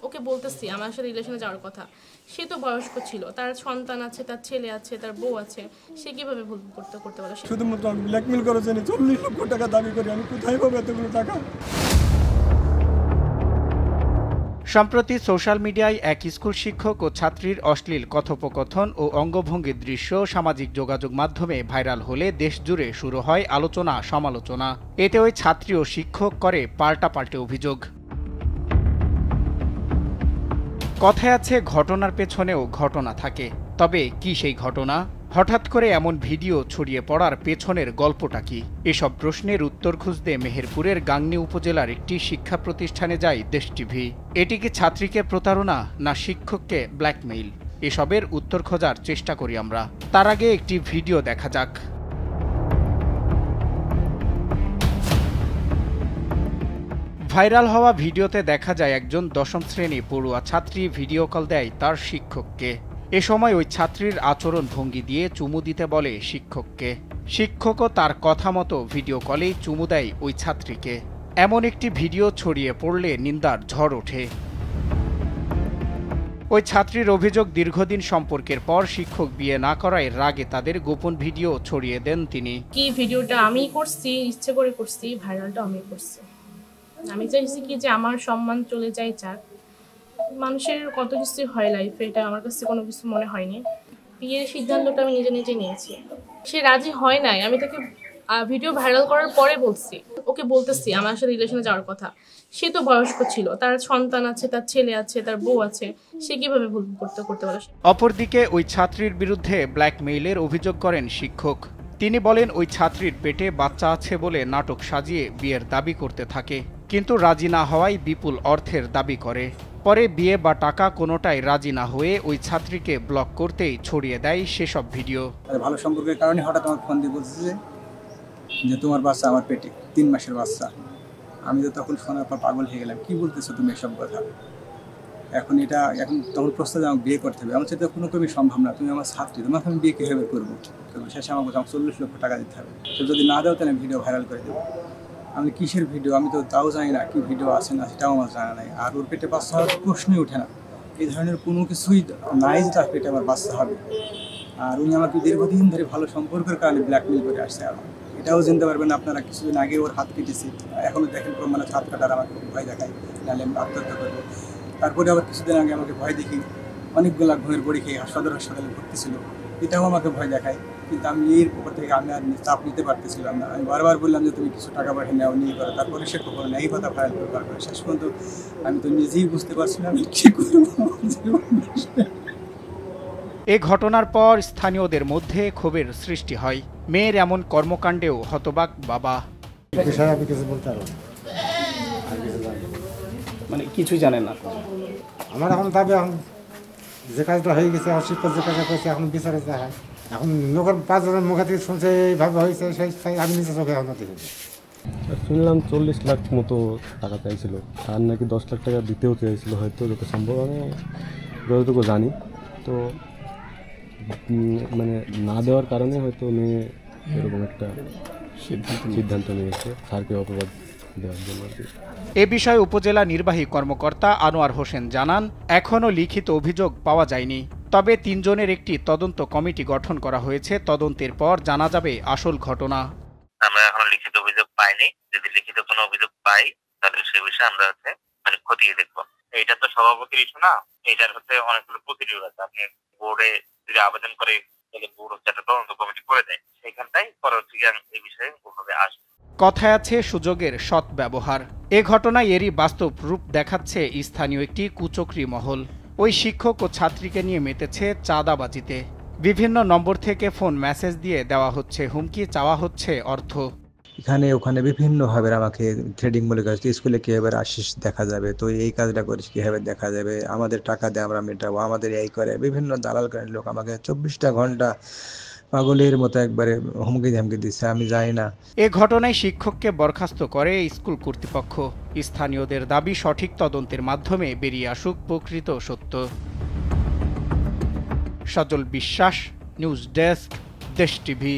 ওকে বলতেছি আমার সাথে রিলেশনে যাওয়ার কথা। সে তো বয়স্ক ছিল, তার সন্তান আছে, তার ছেলে আছে, তার বউ আছে, সে কিভাবে ভুল করতে পারে? শুধুমাত্র আমি ব্ল্যাকমেল করেছেন, 40 লক্ষ টাকা দাবি করি। আমি কোথায় পাবো এতগুলো টাকা? সম্প্রতি সোশ্যাল মিডিয়ায় এক স্কুল শিক্ষক ও ছাত্রীর অশ্লীল কথোপকথন ও অঙ্গভঙ্গির দৃশ্য সামাজিক যোগাযোগ মাধ্যমে ভাইরাল হলে দেশজুড়ে শুরু হয় আলোচনা সমালোচনা। এতে ওই ছাত্রী ও শিক্ষক করে পাল্টাপাল্টি অভিযোগ। কথায় আছে ঘটনার পেছনেও ঘটনা থাকে, তবে কি সেই ঘটনা? হঠাৎ করে এমন ভিডিও ছড়িয়ে পড়ার পেছনের গল্পটা কি? এসব প্রশ্নের উত্তর খুঁজতে মেহেরপুরের গাংনী উপজেলার একটি শিক্ষা প্রতিষ্ঠানে যায় দেশ টিভি। এটি কি ছাত্রীকে প্রতারণা না শিক্ষককে ব্ল্যাকমেইল? এসবের উত্তর খোঁজার চেষ্টা করি আমরা। তার আগে একটি ভিডিও দেখা যাক। ভাইরাল হওয়া ভিডিওতে দেখা যায় একজন দশম শ্রেণী পড়ুয়া ছাত্রী ভিডিও কল দেয় তার শিক্ষককে। এ সময় ওই ছাত্রীর আচরণ ভঙ্গি দিয়ে চুমু দিতে বলে শিক্ষককে। শিক্ষকও তার কথা মতো ভিডিও কলেই চুমু দেয় ওই ছাত্রীকে। এমন একটি ভিডিও ছড়িয়ে পড়লে নিন্দার ঝড় ওঠে। ওই ছাত্রীর অভিযোগ, দীর্ঘদিন সম্পর্কের পর শিক্ষক বিয়ে না করায় রাগে তাদের গোপন ভিডিও ছড়িয়ে দেন তিনি। কি ভিডিওটা আমি করছি, ইচ্ছে করে করছি, ভাইরালটা আমি করছি। আমি চাইছি কি যে আমার সম্মান চলে যায়, যাক। মানুষের কত কিছু হয় লাইফে, এটা আমার কাছে কোনো কিছু মনে হয়নি। বিয়ের সিদ্ধান্তটা আমি নিজে নিজে নিয়েছি। সে রাজি হয় নাই, আমি তাকে ভিডিও ভাইরাল করার পরে বলছি, ওকে বলতেছি আমার সাথে রিলেশনে যাওয়ার কথা। সে তো বয়স্ক ছিল, তার সন্তান আছে, তার ছেলে আছে, তার বউ আছে, সে কিভাবে ভুল করতে পারে? অপরদিকে ওই ছাত্রীর বিরুদ্ধে ব্ল্যাকমেইলের অভিযোগ করেন শিক্ষক। তিনি বলেন ওই ছাত্রীর পেটে বাচ্চা আছে বলে নাটক সাজিয়ে বিয়ের দাবি করতে থাকে, কিন্তু রাজি না হওয়ায় বিপুল অর্থের দাবি করে। পরে বিয়ে বা টাকা কোনোটাই রাজি না হয়ে ওই ছাত্রীকে ব্লক করতেই ছড়িয়ে দেয় সেসব ভিডিও। ভালো সম্পর্কের কারণে হঠাৎ আমার ফোন দিয়ে বলছে যে তোমার বাচ্চা আমার পেটে, 3 মাসের বাচ্চা। আমি তো তখন শোনার পর পাগল হয়ে গেলাম, কি বলতেছো তুমি এসব কথা? এখন তখন প্রস্তাব আমাকে বিয়ে করতে হবে। আমার সাথে কোনো কবি সম্ভব না, তুমি আমার ছাত্রী, তোমাকে আমি বিয়ে কীভাবে করবো? শেষে আমাকে 40 লক্ষ টাকা দিতে হবে। তো যদি না দাও তাহলে ভিডিও ভাইরাল করে দেবো। আমি কিসের ভিডিও, আমি তো তাও জানি না, কি ভিডিও আছে না সেটাও আমার জানা নাই। আর ওর পেটে বাচ্চা হওয়ার প্রশ্নই ওঠে না, এই ধরনের কোনো কিছুই নাই যে তার পেটে আমার বাচ্চা হবে। আর উনি আমাকে দীর্ঘদিন ধরে ভালো সম্পর্কের কারণে ব্ল্যাকমেল করে আসছে। আর এটাও জানতে পারবেন আপনারা, কিছুদিন আগে ওর হাত কেটেছে, এখনও দেখেন মানে হাত কাটার আমাকে ভয় দেখায়, নাহলে আমি আত্মহত্যা করবো। তারপরে আবার কিছুদিন আগে আমাকে ভয় দেখি অনেকগুলা ঘুমের বড়ি খেয়ে হাসপাতালে ভর্তি ছিল, এটাও আমাকে ভয় দেখায়। কিন্তু আমি এর উপর থেকে আমি আর চাপ নিতে পারতেছিলাম না। আমি বারবার বললাম যে তুমি কিছু টাকা পয়সা নেওয়া নিয়ে করো, তারপরে সে কখনো এই কথা ফাইল করে। শেষ পর্যন্ত আমি তো নিজেই বুঝতে পারছি না আমি কী করবো। এ ঘটনার পর স্থানীয়দের মধ্যে ক্ষোভের সৃষ্টি হয়। মেয়ের এমন কর্মকাণ্ডেও হতবাক বাবা। মানে কিছুই জানেন না আমার এখন দাবি, এখন যে কাজটা হয়ে গেছে, অশিক্ষক যে কাজটা করছে, এখন বিচারে যায়। এখন লোকের 5 জনের মুখে থেকে শুনছে এইভাবে হয়েছে, সেই আমি নিজে চোখে এখন দেখেছি। শুনলাম 40 লাখ মতো টাকা চাইছিল, আর নাকি 10 লাখ টাকা দিতেও চাইছিল হয়তো, যত সম্ভব আমি যতটুকু জানি। তো মানে না দেওয়ার কারণে হয়তো মেয়ে এরকম একটা সিদ্ধান্ত নিয়েছে স্যারকে অপবাদ দেওয়ার জন্য। এ বিষয়ে উপজেলা নির্বাহী কর্মকর্তা আনোয়ার হোসেন জানান, এখনও লিখিত অভিযোগ পাওয়া যায়নি, তবে 3 জনের একটি তদন্ত কমিটি গঠন করা হয়েছে। তদন্তের পর জানা যাবে আসল ঘটনা। আমরা এখনো লিখিত অভিযোগ পাইনি, যদি লিখিত কোনো অভিযোগ পাই তাহলে সে বিষয়ে আমরা খতিয়ে দেখবো। এটা তো সভাপতির ইস্যু না, এটার অনেকগুলো প্রসিডিউর আছে। আপনি বোর্ডে যদি আবেদন করে তাহলে বোর্ড একটা তদন্ত কমিটি করে দেয়, সেখানটাই পরবর্তী এই বিষয়ে ওভাবে আসবে। কথায় আছে সুযোগের সৎ ব্যবহার। এ ঘটনায় এরই বাস্তব রূপ দেখাচ্ছে স্থানীয় একটি কুচক্রী মহল। ওই শিক্ষক ও ছাত্রীকে নিয়ে মেতেছে চাঁদাবাজিতে। বিভিন্ন নম্বর থেকে ফোন মেসেজ দিয়ে দেওয়া হচ্ছে হুমকি, চাওয়া হচ্ছে অর্থ। এখানে ওখানে বিভিন্নভাবে আমাকে থ্রেডিং বলে কাজ, স্কুলে কীভাবে আসিস দেখা যাবে, তো এই কাজটা করিস কীভাবে দেখা যাবে, আমাদের টাকা দিয়ে আমরা মেটাবো, আমাদের এই করে বিভিন্ন দালাল কারণে লোক আমাকে 24টা ঘন্টা পাগলের মতো একবারে হুমকি ধামকি দিচ্ছে, আমি জানি না। এ ঘটনায় শিক্ষককে বরখাস্ত করে স্কুল কর্তৃপক্ষ। স্থানীয়দের দাবি সঠিক তদন্তের মাধ্যমে বেরিয়ে আসুক প্রকৃত সত্য। সজল বিশ্বাস, নিউজ ডেস্ক, দেশ টিভি।